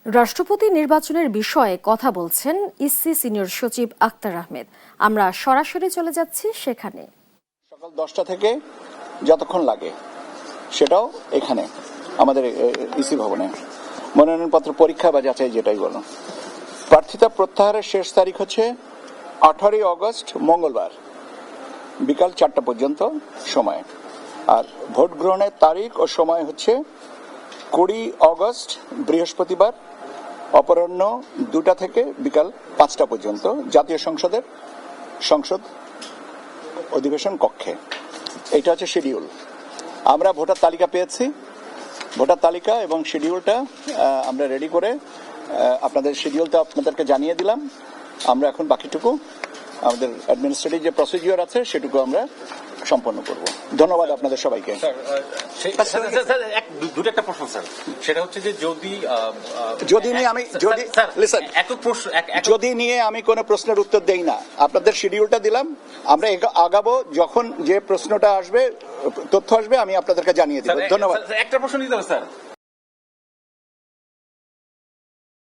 রাষ্ট্রপতি নির্বাচনের বিষয়ে কথা বলছেন ইসি সিনিয়র সচিব আক্তার আহমেদ। আমরা সরাসরি চলে যাচ্ছি সেখানে। সকাল 10টা থেকে যতক্ষণ লাগে সেটাও এখানে আমাদের ইসি ভবনে মনোনয়নপত্র পরীক্ষা বা যাচাই যেটাই বলো। প্রার্থিতা প্রত্যাহারের শেষ তারিখ হচ্ছে 18 অগস্ট মঙ্গলবার বিকাল 4টা পর্যন্ত সময়, আর ভোট গ্রহণের তারিখ ও সময় হচ্ছে 20 অগস্ট বৃহস্পতিবার অপরাহ্ন 2টা থেকে বিকাল 5টা পর্যন্ত জাতীয় সংসদের সংসদ অধিবেশন কক্ষে। এটা হচ্ছে শিডিউল। আমরা ভোটার তালিকা পেয়েছি, ভোটার তালিকা এবং শিডিউলটা আমরা রেডি করে আপনাদের শিডিউলটা আপনাদেরকে জানিয়ে দিলাম। আমরা এখন বাকিটুকু আমাদের অ্যাডমিনিস্ট্রেটিভ যে প্রসিডিওর আছে সেটুকু আমরা সম্পন্ন করব। ধন্যবাদ আপনাদের সবাইকে। দুটো একটা প্রশ্ন স্যার, সেটা হচ্ছে যে যদি নিয়ে আমি কোনো প্রশ্নের উত্তর দেই না, আপনাদের শিডিউলটা দিলাম, আমরা আগাবো, যখন যে প্রশ্নটা আসবে তথ্য আসবে আমি আপনাদেরকে জানিয়ে দেব। ধন্যবাদ। একটা প্রশ্ন নিতে হবে স্যার।